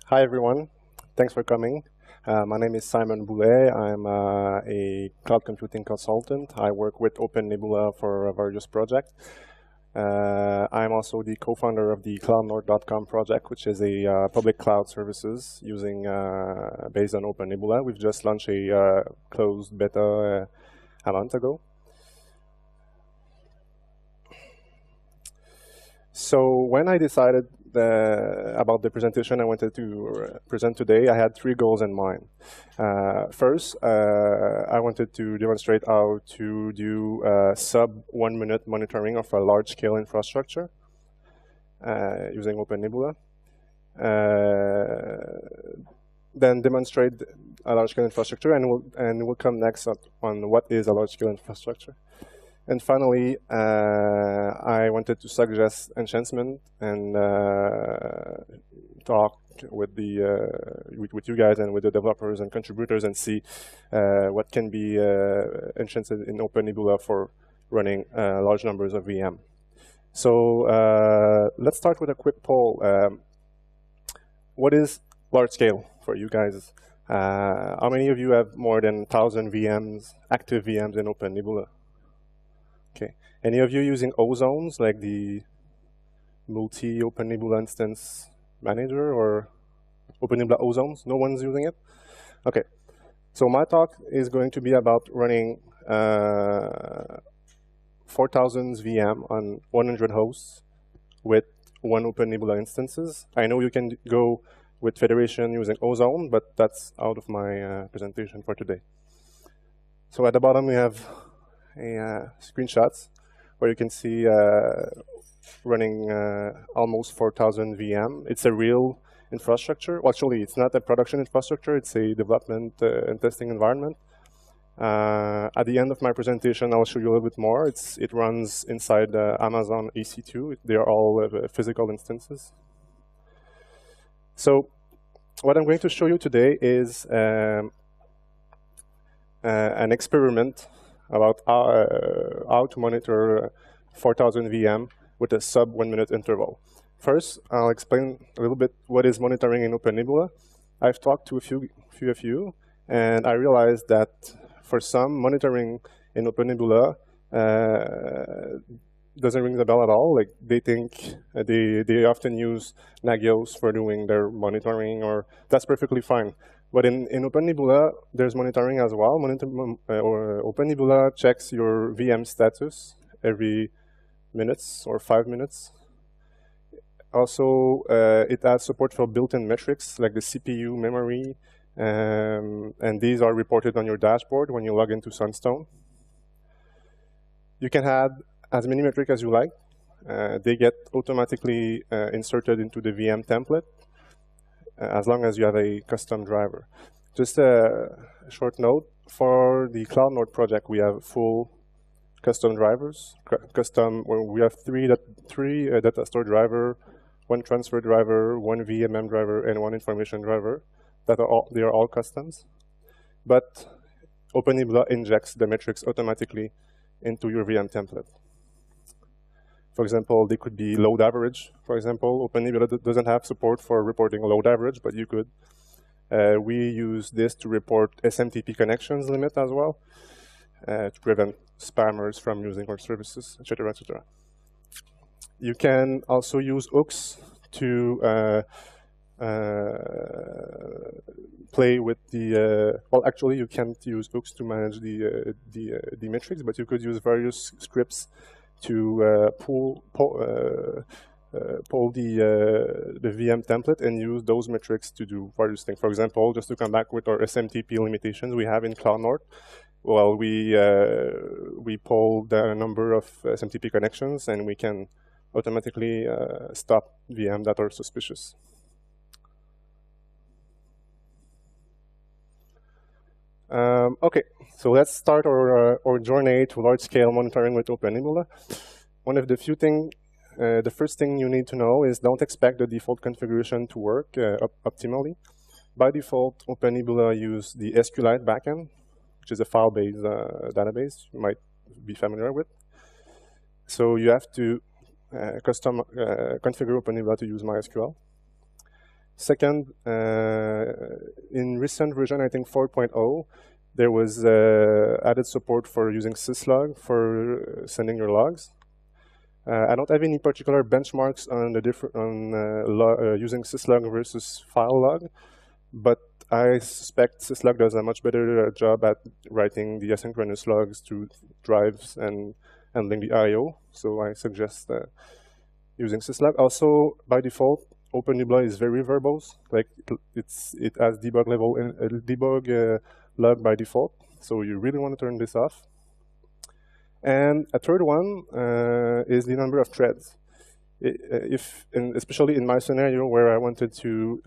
Hi, everyone. Thanks for coming. My name is Simon Boulet. I'm a cloud computing consultant. I work with OpenNebula for various projects. I'm also the co-founder of the cloudnord.com project, which is a public cloud services using based on OpenNebula. We've just launched a closed beta a month ago. So when I decided about the presentation I wanted to present today, I had three goals in mind. First, I wanted to demonstrate how to do sub 1 minute monitoring of a large scale infrastructure using OpenNebula. Then demonstrate a large scale infrastructure, and we'll come next on what is a large scale infrastructure. And finally, I wanted to suggest enhancement and talk with with you guys and with the developers and contributors and see what can be enhanced in OpenNebula for running large numbers of VM. So let's start with a quick poll. What is large scale for you guys? How many of you have more than 1,000 VMs, active VMs in OpenNebula? Okay. Any of you using OZones, like the multi-OpenNebula instance manager or OpenNebula OZones? No one's using it? Okay. So my talk is going to be about running 4,000 VM on 100 hosts with one OpenNebula instances. I know you can go with Federation using OZone, but that's out of my presentation for today. So at the bottom, we have screenshots where you can see running almost 4,000 VM. It's a real infrastructure. Well, actually, it's not a production infrastructure. It's a development and testing environment. At the end of my presentation, I'll show you a little bit more. It runs inside Amazon EC2. They are all physical instances. So what I'm going to show you today is an experiment about how to monitor 4,000 VM with a sub 1 minute interval. First, I'll explain a little bit what is monitoring in OpenNebula. I've talked to a few of you, and I realized that for some, monitoring in OpenNebula doesn't ring the bell at all. Like they think they often use Nagios for doing their monitoring, or that's perfectly fine. But in OpenNebula, there's monitoring as well. OpenNebula checks your VM status every minutes or 5 minutes. Also, it has support for built-in metrics like the CPU, memory, and these are reported on your dashboard when you log into Sunstone. You can add as many metrics as you like. They get automatically inserted into the VM template, as long as you have a custom driver. Just a short note, for the CloudNord project, we have full custom drivers. We have three data store driver, one transfer driver, one VMM driver, and one information driver. They are all customs. But OpenNebula injects the metrics automatically into your VM template. For example, they could be load average. For example, OpenNebula doesn't have support for reporting load average, but you could. We use this to report SMTP connections limit as well, to prevent spammers from using our services, etc., etc. You can also use hooks to play with the. Well, actually, you can't use hooks to manage the metrics, but you could use various scripts to pull the VM template and use those metrics to do various things. For example, just to come back with our SMTP limitations we have in CloudNord, well, we pull the number of SMTP connections, and we can automatically stop VM that are suspicious. Okay, so let's start our journey to large-scale monitoring with OpenNebula. One of the few things, the first thing you need to know is don't expect the default configuration to work optimally. By default, OpenNebula uses the SQLite backend, which is a file-based database you might be familiar with. So you have to configure OpenNebula to use MySQL. Second, in recent version, I think 4.0, there was added support for using syslog for sending your logs. I don't have any particular benchmarks on the using syslog versus file log, but I suspect syslog does a much better job at writing the asynchronous logs to drives and handling the I/O. So I suggest using syslog. Also, by default, OpenNebula is very verbose. Like it has debug level debug log by default. So you really want to turn this off. And a third one is the number of threads. Especially in my scenario where I wanted to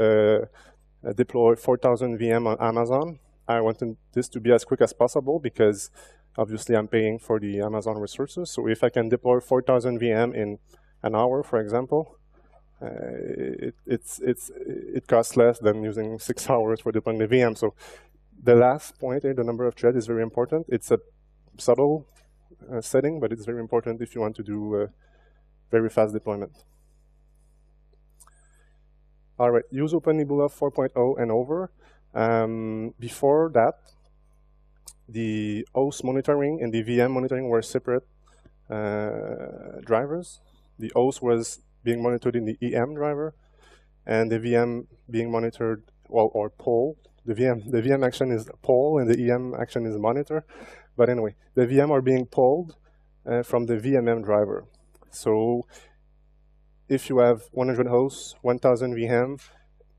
deploy 4,000 VM on Amazon, I wanted this to be as quick as possible because obviously I'm paying for the Amazon resources. So if I can deploy 4,000 VM in an hour, for example, it costs less than using 6 hours for deploying the VM. So the last point here, the number of threads, is very important. It's a subtle setting, but it's very important if you want to do very fast deployment. All right, use OpenNebula 4.0 and over. Before that, the host monitoring and the VM monitoring were separate drivers. The host was being monitored in the EM driver, and the VM being monitored, well, or polled. The VM action is poll, and the EM action is monitor. But anyway, the VM are being polled from the VMM driver. So if you have 100 hosts, 1,000 VM,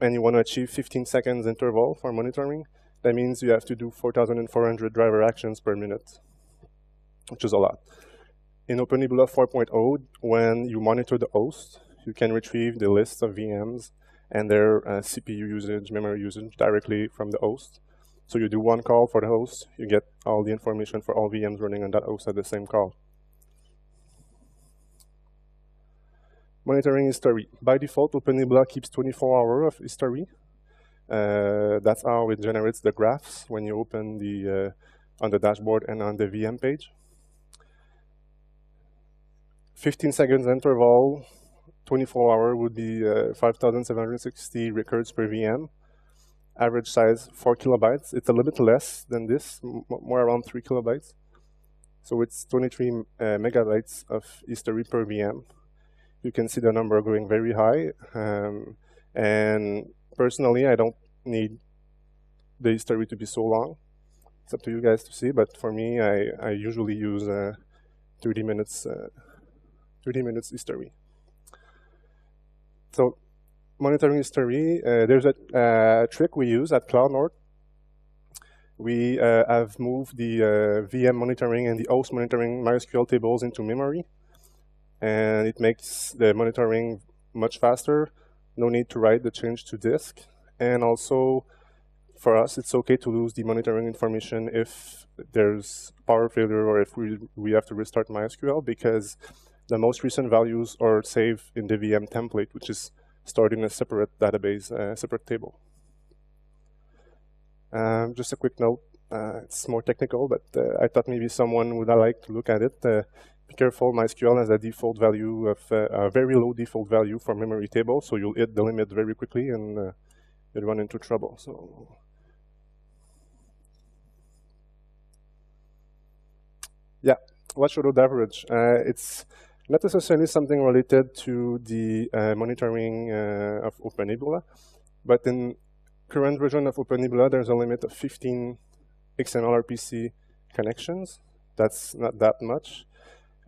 and you want to achieve 15 seconds interval for monitoring, that means you have to do 4,400 driver actions per minute, which is a lot. In OpenNebula 4.0, when you monitor the host, you can retrieve the list of VMs and their CPU usage, memory usage directly from the host. So you do one call for the host, you get all the information for all VMs running on that host at the same call. Monitoring history. By default, OpenNebula keeps 24 hours of history. That's how it generates the graphs when you open the on the dashboard and on the VM page. 15 seconds interval, 24 hours would be 5,760 records per VM. Average size 4 kilobytes. It's a little bit less than this, more around 3 kilobytes. So it's 23 megabytes of history per VM. You can see the number going very high. And personally, I don't need the history to be so long. It's up to you guys to see, but for me, I usually use 30 minutes history. So monitoring history, there's a trick we use at CloudNorth. We have moved the VM monitoring and the host monitoring MySQL tables into memory. And it makes the monitoring much faster. No need to write the change to disk. And also, for us, it's OK to lose the monitoring information if there's power failure or if we have to restart MySQL, because the most recent values are saved in the VM template, which is stored in a separate database, separate table. Just a quick note. It's more technical, but I thought maybe someone would like to look at it. Be careful, MySQL has a default value of a very low default value for memory table, so you'll hit the limit very quickly and you'll run into trouble. So, yeah, what should load average? It's not necessarily something related to the monitoring of OpenNebula, but in current version of OpenNebula, there's a limit of 15 XML RPC connections. That's not that much.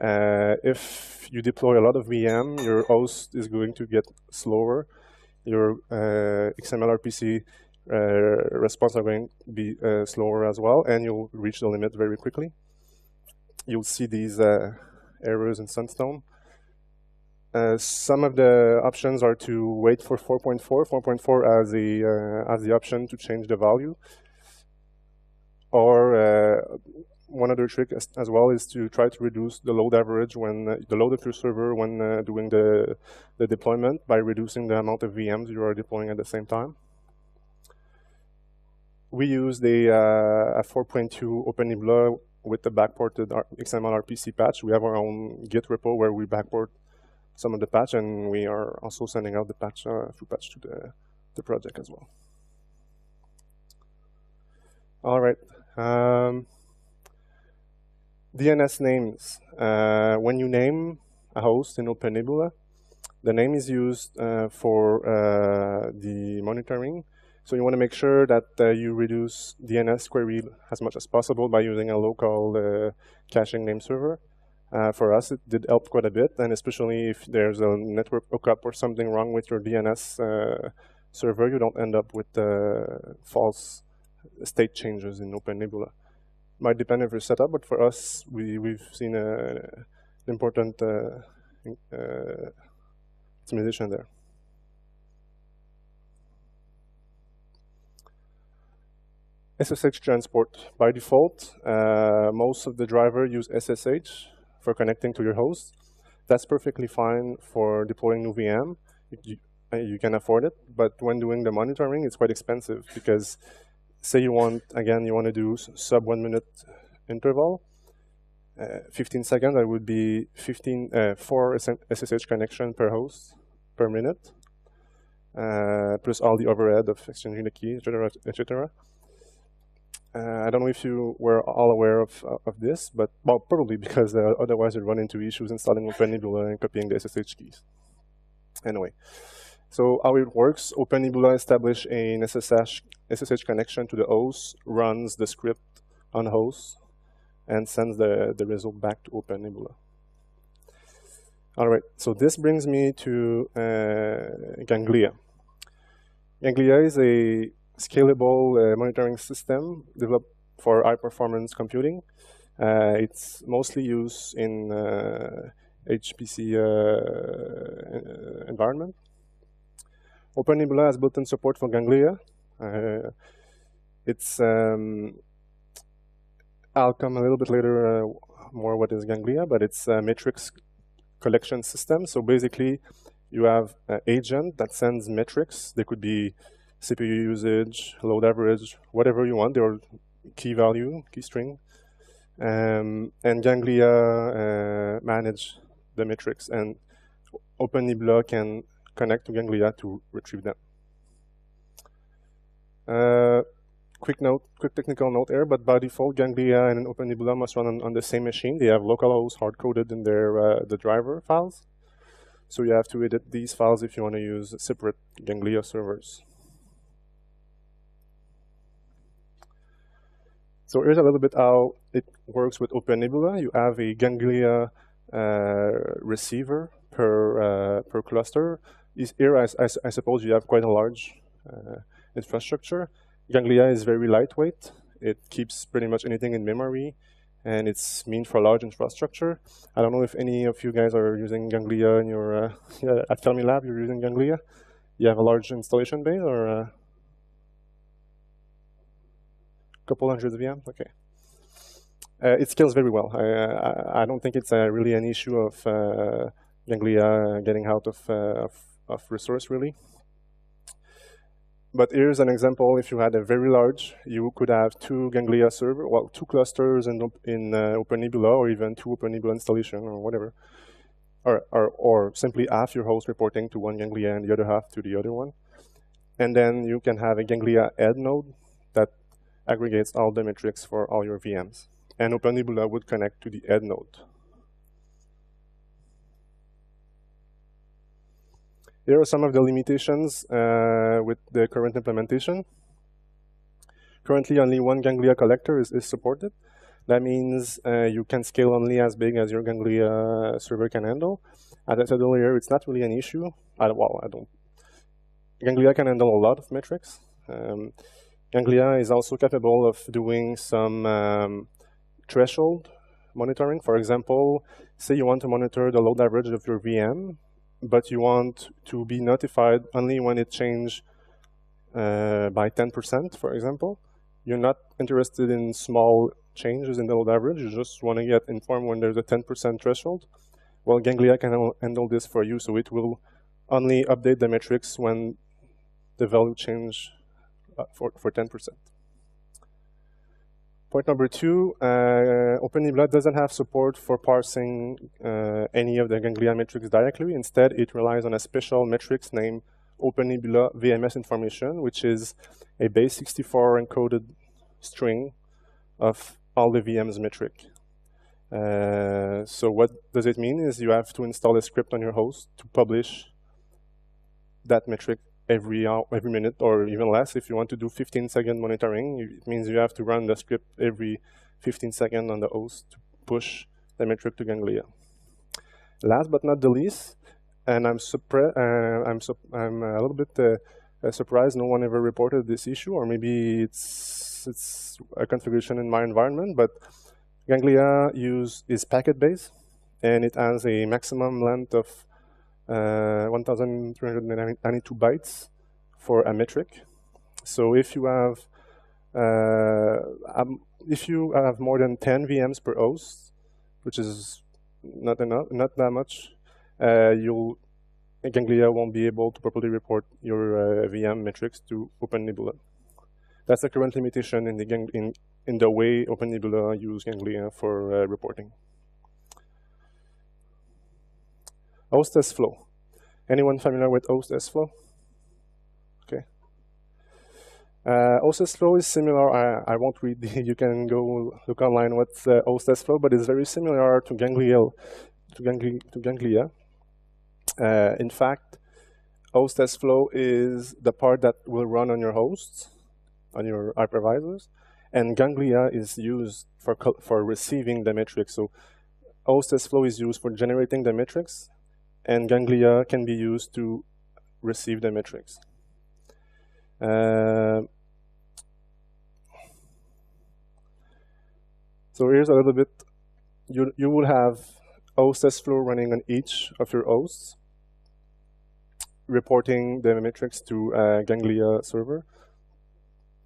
If you deploy a lot of VM, your host is going to get slower. Your XML RPC response are going to be slower as well, and you'll reach the limit very quickly. You'll see these errors in Sunstone. Some of the options are to wait for 4.4. 4.4 as the option to change the value. Or one other trick as well is to try to reduce the load average when the load of your server when doing the deployment by reducing the amount of VMs you are deploying at the same time. We use the 4.2 OpenNebula with the backported XML RPC patch. We have our own Git repo where we backport some of the patch, and we are also sending out the patch through patch to the project as well. All right. DNS names. When you name a host in OpenNebula, the name is used for the monitoring. So you want to make sure that you reduce DNS query as much as possible by using a local caching name server. For us, it did help quite a bit, and especially if there's a network hookup or something wrong with your DNS server, you don't end up with false state changes in OpenNebula. Might depend of your setup, but for us, we've seen an important optimization there. SSH transport. By default, most of the driver use SSH for connecting to your host. That's perfectly fine for deploying new VM. You can afford it, but when doing the monitoring, it's quite expensive because say you want to do sub 1 minute interval, 15 seconds, that would be 4 SSH connection per host per minute, plus all the overhead of exchanging the key, etc., etc. I don't know if you were all aware of this, but well, probably because otherwise you'd run into issues installing OpenNebula and copying the SSH keys. Anyway, so how it works, OpenNebula establishes an SSH connection to the host, runs the script on host, and sends the result back to OpenNebula. All right, so this brings me to Ganglia. Ganglia is a scalable monitoring system developed for high-performance computing. It's mostly used in HPC environment. OpenNebula has built-in support for Ganglia. I'll come a little bit later more what is Ganglia, but it's a metrics collection system. So basically, you have an agent that sends metrics. They could be CPU usage, load average, whatever you want. They're key value, key string. And Ganglia manage the metrics. And OpenNebula can connect to Ganglia to retrieve them. Quick technical note here, but by default, Ganglia and OpenNebula must run on the same machine. They have localhost hard-coded in their the driver files. So you have to edit these files if you want to use separate Ganglia servers. So here's a little bit how it works with OpenNebula. You have a Ganglia receiver per cluster. Here, I suppose you have quite a large infrastructure. Ganglia is very lightweight. It keeps pretty much anything in memory, and it's meant for large infrastructure. I don't know if any of you guys are using Ganglia in your at Fermilab. You're using Ganglia. You have a large installation base, or a couple hundred VMs. Okay. It scales very well. I don't think it's really an issue of Ganglia getting out of resource really. But here's an example. If you had a very large, you could have 2 Ganglia servers, well, 2 clusters in OpenNebula, or even 2 OpenNebula installation, or whatever, or simply half your host reporting to one Ganglia and the other half to the other one. And then you can have a Ganglia head node that aggregates all the metrics for all your VMs. And OpenNebula would connect to the head node. Here are some of the limitations with the current implementation. Currently, only one Ganglia collector is supported. That means you can scale only as big as your Ganglia server can handle. As I said earlier, it's not really an issue. Ganglia can handle a lot of metrics. Ganglia is also capable of doing some threshold monitoring. For example, say you want to monitor the load average of your VM, but you want to be notified only when it changed by 10%, for example. You're not interested in small changes in the load average. You just want to get informed when there's a 10% threshold. Well, Ganglia can handle this for you, so it will only update the metrics when the value change for 10%. Point number 2, OpenNebula doesn't have support for parsing any of the Ganglia metrics directly. Instead, it relies on a special metrics named OpenNebula VMS information, which is a base 64 encoded string of all the VM's metric. So what does it mean is you have to install a script on your host to publish that metric every hour, every minute, or even less. If you want to do 15-second monitoring, it means you have to run the script every 15 seconds on the host to push the metric to Ganglia. Last but not the least, and I'm a little bit surprised no one ever reported this issue, or maybe it's a configuration in my environment, but Ganglia is packet-based, and it has a maximum length of 1,392 bytes for a metric. So if you have more than 10 VMs per host, which is not that much, Ganglia won't be able to properly report your VM metrics to OpenNebula. That's the current limitation in the way OpenNebula use Ganglia for reporting. Host test flow. Anyone familiar with host test flow? Okay. Host test flow is similar. I won't read. You can go look online what's host test flow, but it's very similar to Ganglia. In fact, host test flow is the part that will run on your hosts, on your hypervisors, and Ganglia is used for receiving the metrics. So host test flow is used for generating the metrics, and Ganglia can be used to receive the metrics. So here's a little bit. You will have host test flow running on each of your hosts, reporting the metrics to Ganglia server.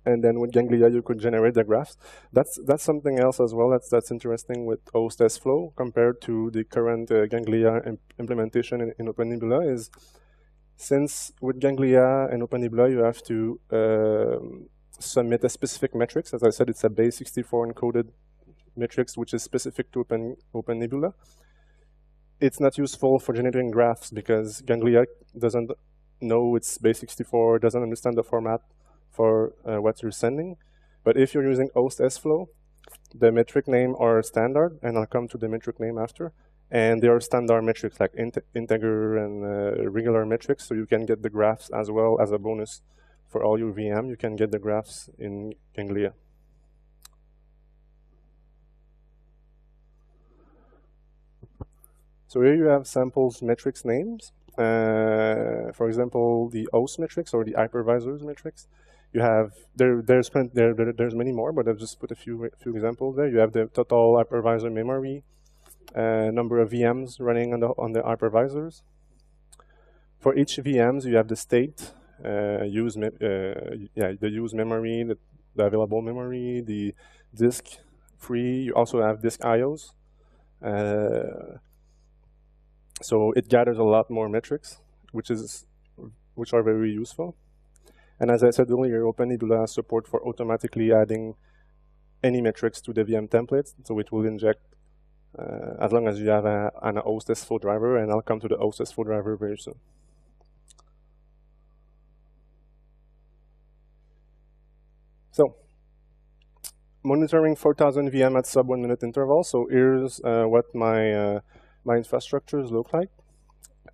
And then with Ganglia, you could generate the graphs. That's something else as well that's interesting with host test flow compared to the current Ganglia implementation in OpenNebula is, since with Ganglia and OpenNebula, you have to submit a specific metrics. As I said, it's a base 64 encoded metrics, which is specific to OpenNebula. It's not useful for generating graphs because Ganglia doesn't know it's base 64, doesn't understand the format for what you're sending. But if you're using host test flow, the metric name are standard, and I'll come to the metric name after. And they are standard metrics like integer and regular metrics, so you can get the graphs as well as a bonus for all your VM. You can get the graphs in Ganglia. So here you have samples metrics names. For example, the host metrics or the hypervisors metrics. You have there's many more, but I've just put a few examples there. You have the total hypervisor memory, number of VMs running on the hypervisors. For each VMs, you have the state, the use memory, the available memory, the disk free. You also have disk IOs. So it gathers a lot more metrics, which are very useful. And as I said earlier, OpenNebula has support for automatically adding any metrics to the VM templates. So it will inject as long as you have an host test flow driver, and I'll come to the host test flow driver very soon. So monitoring 4,000 VM at sub 1 minute interval. So here's what my infrastructures look like.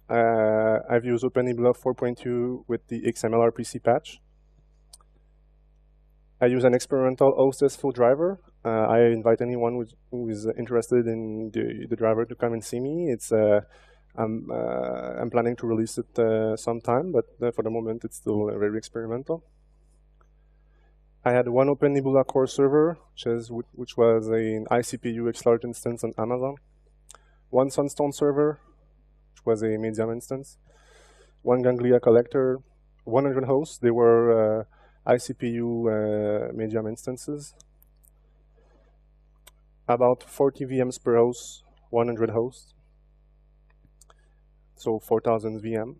I've used OpenNebula 4.2 with the XMLRPC patch. I use an experimental host test flow driver. I invite anyone who is interested in the driver to come and see me. I'm planning to release it sometime, but for the moment it's still very experimental. I had one OpenNebula core server, which was an iCPU XLarge instance on Amazon. One Sunstone server, which was a medium instance. One Ganglia collector, 100 hosts. They were iCPU medium instances. About 40 VMs per host, 100 hosts. So 4,000 VM,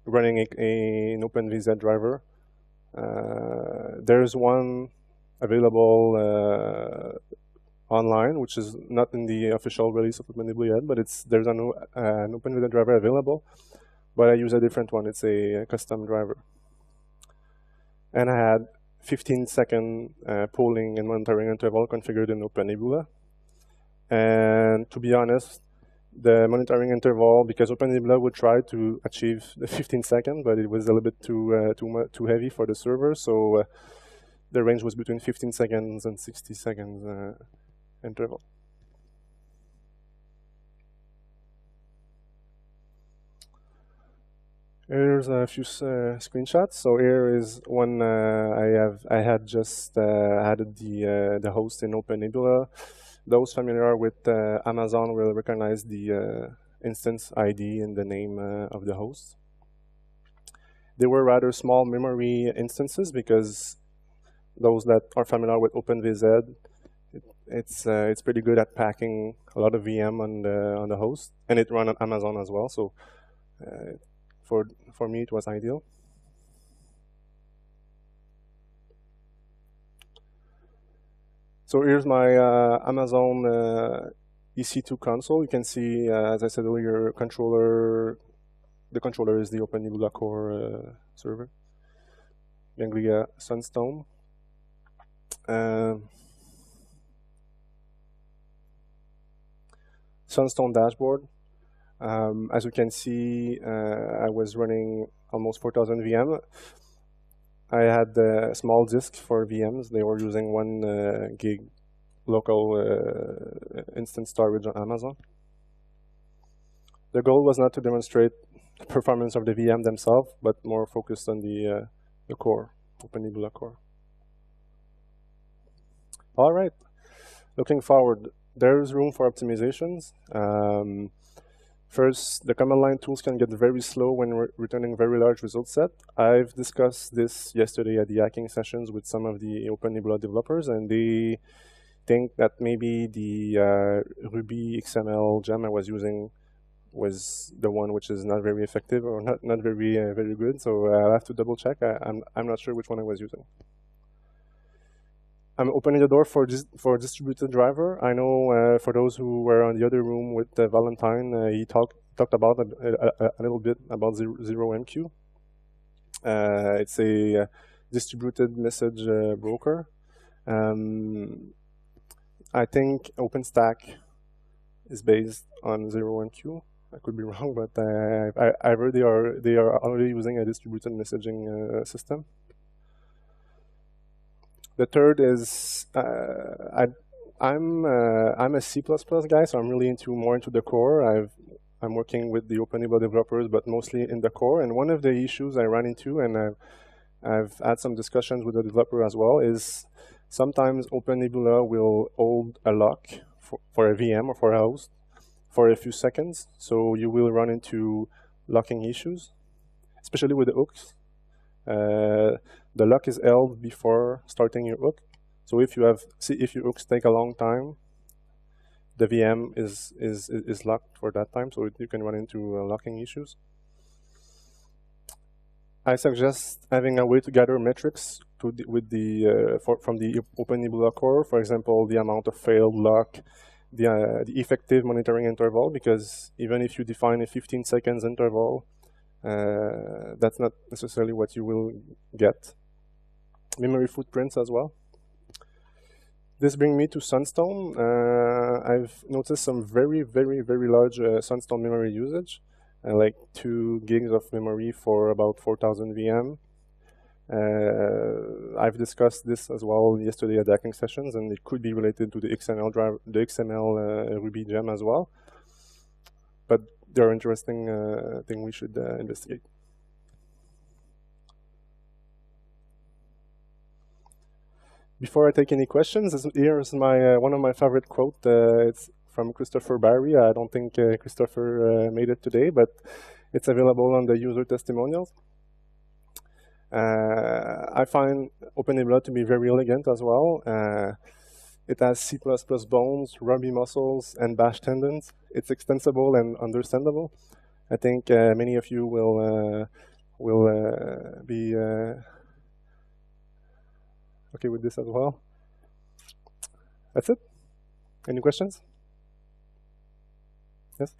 running an OpenVZ driver. There's one available online, which is not in the official release of OpenNebula yet, but there's an OpenNebula driver available, but I use a different one. It's a custom driver. And I had 15-second polling and monitoring interval configured in OpenNebula. And to be honest, the monitoring interval, because OpenNebula would try to achieve the 15 seconds, but it was a little bit too heavy for the server. So the range was between 15 seconds and 60 seconds interval. Here's a few screenshots. So here is one I had just added the host in OpenNebula. Those familiar with Amazon will recognize the instance ID and the name of the host. They were rather small memory instances because those that are familiar with OpenVZ, it's pretty good at packing a lot of VM on the host, and it ran on Amazon as well. So for me, it was ideal. So here's my Amazon EC2 console. You can see, as I said earlier, the controller is the OpenNebula core server. Ganglia Sunstone. Sunstone dashboard. As you can see, I was running almost 4,000 VM. I had a small disk for VMs. They were using 1 gig local instance storage on Amazon. The goal was not to demonstrate the performance of the VM themselves, but more focused on the core, OpenNebula core. All right, looking forward, there's room for optimizations. First, the command line tools can get very slow when returning very large result set. I've discussed this yesterday at the hacking sessions with some of the OpenNebula developers, and they think that maybe the Ruby XML gem I was using was the one which is not very effective or not very good. So I'll have to double check. I'm not sure which one I was using. I'm opening the door for distributed driver. I know for those who were on the other room with Valentine, he talked about a little bit about ZeroMQ. It's a distributed message broker. I think OpenStack is based on ZeroMQ. I could be wrong, but I heard they are already using a distributed messaging system. The third is I'm a C++ guy, so I'm really more into the core. I'm working with the OpenNebula developers, but mostly in the core. And one of the issues I ran into, and I've had some discussions with the developer as well, is sometimes OpenNebula will hold a lock for a VM or for a host for a few seconds. So you will run into locking issues, especially with the hooks. The lock is held before starting your hook. So if your hooks take a long time, the VM is locked for that time, so you can run into locking issues. I suggest having a way to gather metrics from the OpenNebula core. For example, the amount of failed lock, the effective monitoring interval, because even if you define a 15 seconds interval, that's not necessarily what you will get. Memory footprints as well. This brings me to Sunstone. I've noticed some very large Sunstone memory usage, like 2 gigs of memory for about 4,000 VM. I've discussed this as well yesterday at the hacking sessions, and it could be related to the XML drive, the XML Ruby gem as well. But they're interesting thing we should investigate. Before I take any questions, here's one of my favorite quotes. It's from Christopher Barry. I don't think Christopher made it today, but it's available on the user testimonials. I find OpenNebula to be very elegant as well. It has C++ bones, Ruby muscles, and Bash tendons. It's extensible and understandable. I think many of you will be okay with this as well. That's it. Any questions? Yes?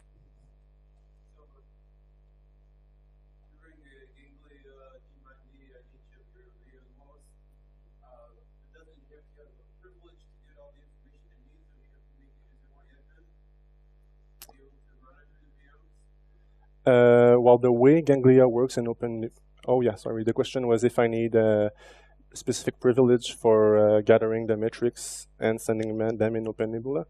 Well, the way Ganglia works in oh yeah, sorry. The question was if I need a specific privilege for gathering the metrics and sending them in OpenNebula.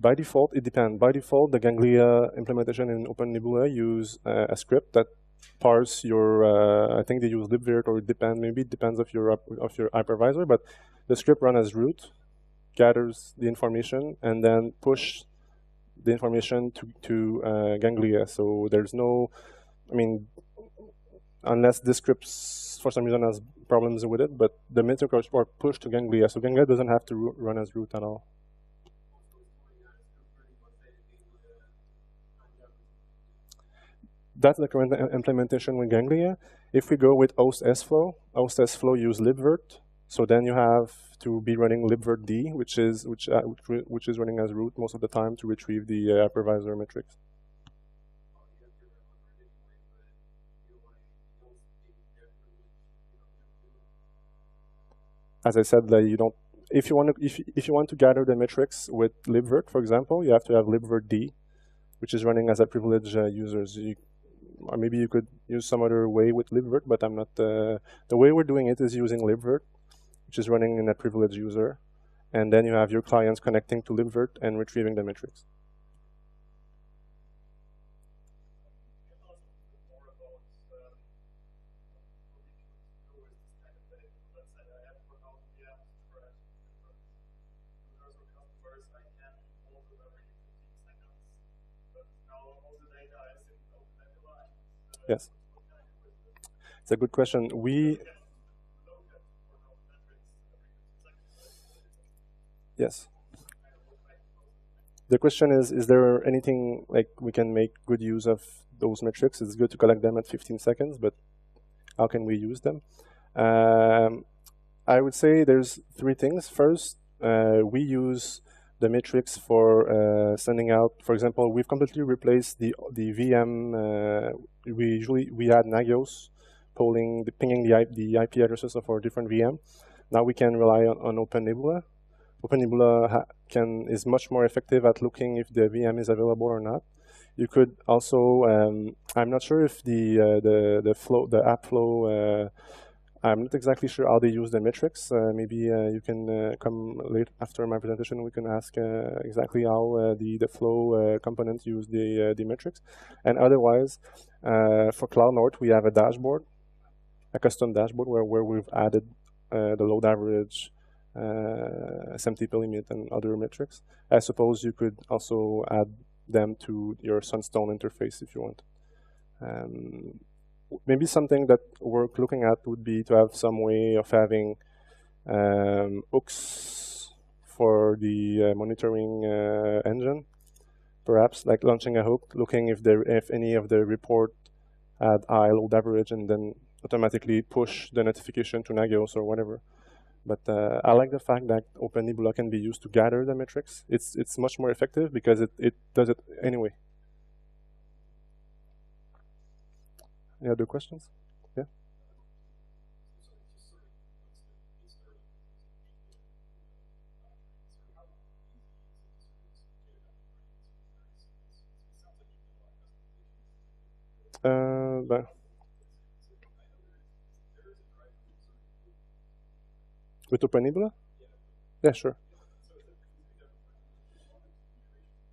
By default, it depends. By default, the Ganglia implementation in OpenNebula use a script that parse your. I think they use libvirt, or maybe it depends of your hypervisor. But the script runs as root, gathers the information, and then push the information to Ganglia. So there's no, I mean, unless this script for some reason has problems with it, but the metrics are pushed to Ganglia. So Ganglia doesn't have to run as root at all. That's the current implementation with Ganglia. If we go with host sflow use libvirt. So then you have to be running libvirt-d, which is running as root most of the time to retrieve the hypervisor metrics. As I said, you don't. If you want to gather the metrics with libvirt, for example, you have to have libvirt-d, which is running as a privileged users. Or maybe you could use some other way with libvirt, but I'm not. The way we're doing it is using libvirt, which is running in a privileged user, and then you have your clients connecting to libvirt and retrieving the metrics. Yes, it's a good question. Yes. The question is there anything like we can make good use of those metrics? It's good to collect them at 15 seconds, but how can we use them? I would say there's three things. First, we use the metrics for sending out. For example, we've completely replaced the VM. We had Nagios pinging the IP addresses of our different VM. Now we can rely on OpenNebula. OpenNebula is much more effective at looking if the VM is available or not. You could also, I'm not sure if the app flow, I'm not exactly sure how they use the metrics. Maybe you can come late after my presentation. We can ask exactly how the flow components use the metrics. And otherwise, for Cloud North, we have a dashboard, a custom dashboard where we've added the load average, SMTP limit, and other metrics. I suppose you could also add them to your Sunstone interface if you want. Maybe something that we're looking at would be to have some way of having hooks for the monitoring engine. Perhaps like launching a hook, looking if any of the report had high load average, and then automatically push the notification to Nagios or whatever. But I like the fact that OpenNebula can be used to gather the metrics. It's much more effective because it does it anyway. Any other questions? Yeah. With OpenNebula? Yeah, sure.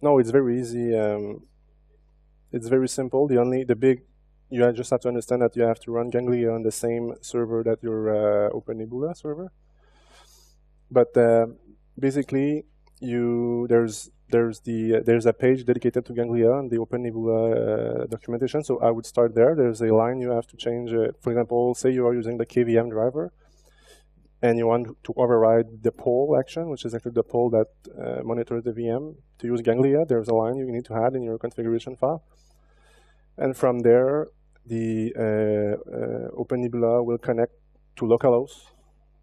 No, it's very easy. It's very simple. You just have to understand that you have to run Ganglia on the same server that your OpenNebula server. But basically, there's a page dedicated to Ganglia on the OpenNebula documentation. So I would start there. There's a line you have to change. For example, say you are using the KVM driver, and you want to override the poll action, which is actually the poll that monitors the VM. To use Ganglia, there's a line you need to add in your configuration file. And from there, the OpenNebula will connect to localhost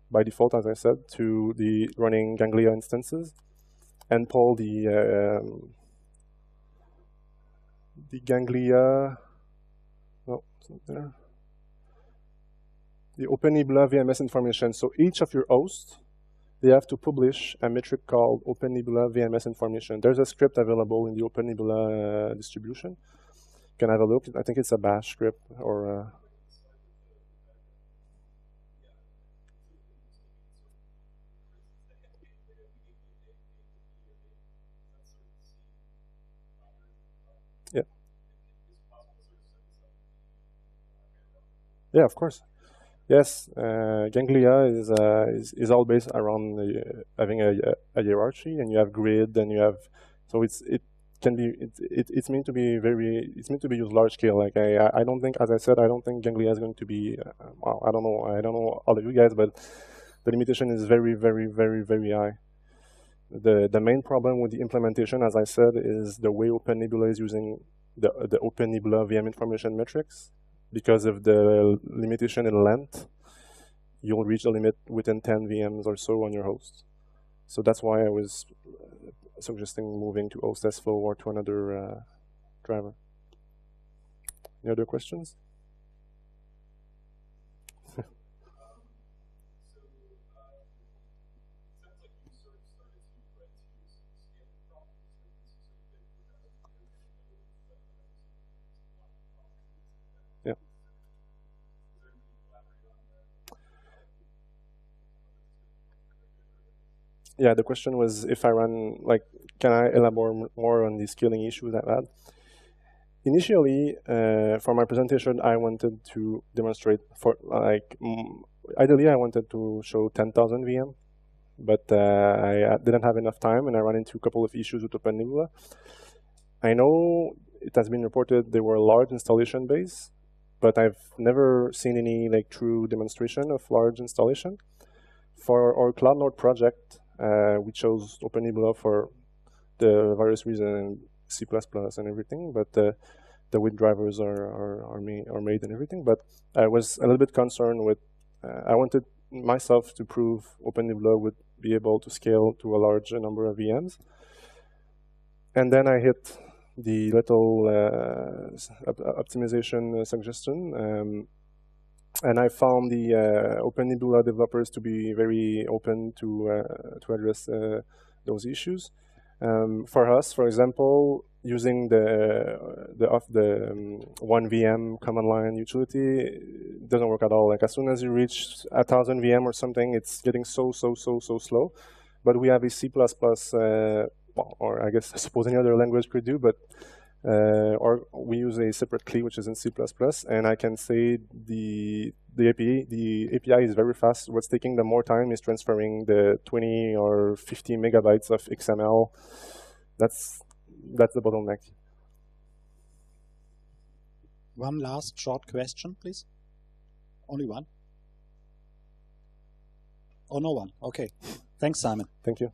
by default, as I said, to the running Ganglia instances, and pull the Ganglia. No, it's not there. The OpenNebula VMS information. So each of your hosts they have to publish a metric called OpenNebula VMS information. There's a script available in the OpenNebula distribution. You can have a look. I think it's a bash script or yeah. Yeah, of course. Yes, Ganglia is all based around having a hierarchy, and you have grid, and you have it's meant to be used large scale. Like I don't think, as I said, I don't think Ganglia is going to be. Well, I don't know all of you guys, but the limitation is very high. The main problem with the implementation, as I said, is the way OpenNebula is using the OpenNebula VM information metrics. Because of the limitation in length, you'll reach the limit within 10 VMs or so on your host. So that's why I was suggesting moving to host S-Flow or to another driver. Any other questions? Yeah, the question was if I run, like, can I elaborate more on the scaling issues I've had? Initially, for my presentation, I wanted to demonstrate for, like, ideally I wanted to show 10,000 VM, but I didn't have enough time, and I ran into a couple of issues with OpenNebula. I know it has been reported they were large installation base, but I've never seen any like true demonstration of large installation. For our Cloud Node project, we chose OpenNebula for the various reasons, C++ and everything, but the WIT drivers are made and everything. But I was a little bit concerned with, I wanted myself to prove OpenNebula would be able to scale to a large number of VMs. And then I hit the little optimization suggestion. And I found the OpenNebula developers to be very open to address those issues. For us, for example, using the one VM command line utility doesn't work at all. Like as soon as you reach 1,000 VM or something, it's getting so slow. But we have a C++, well, or I guess I suppose any other language could do, but or we use a separate CLI, which is in C++, and I can say the API is very fast. What's taking them more time is transferring the 20 or 50 megabytes of XML. That's the bottleneck. One last short question, please. Only one? Oh, no one. Okay. Thanks, Simon. Thank you.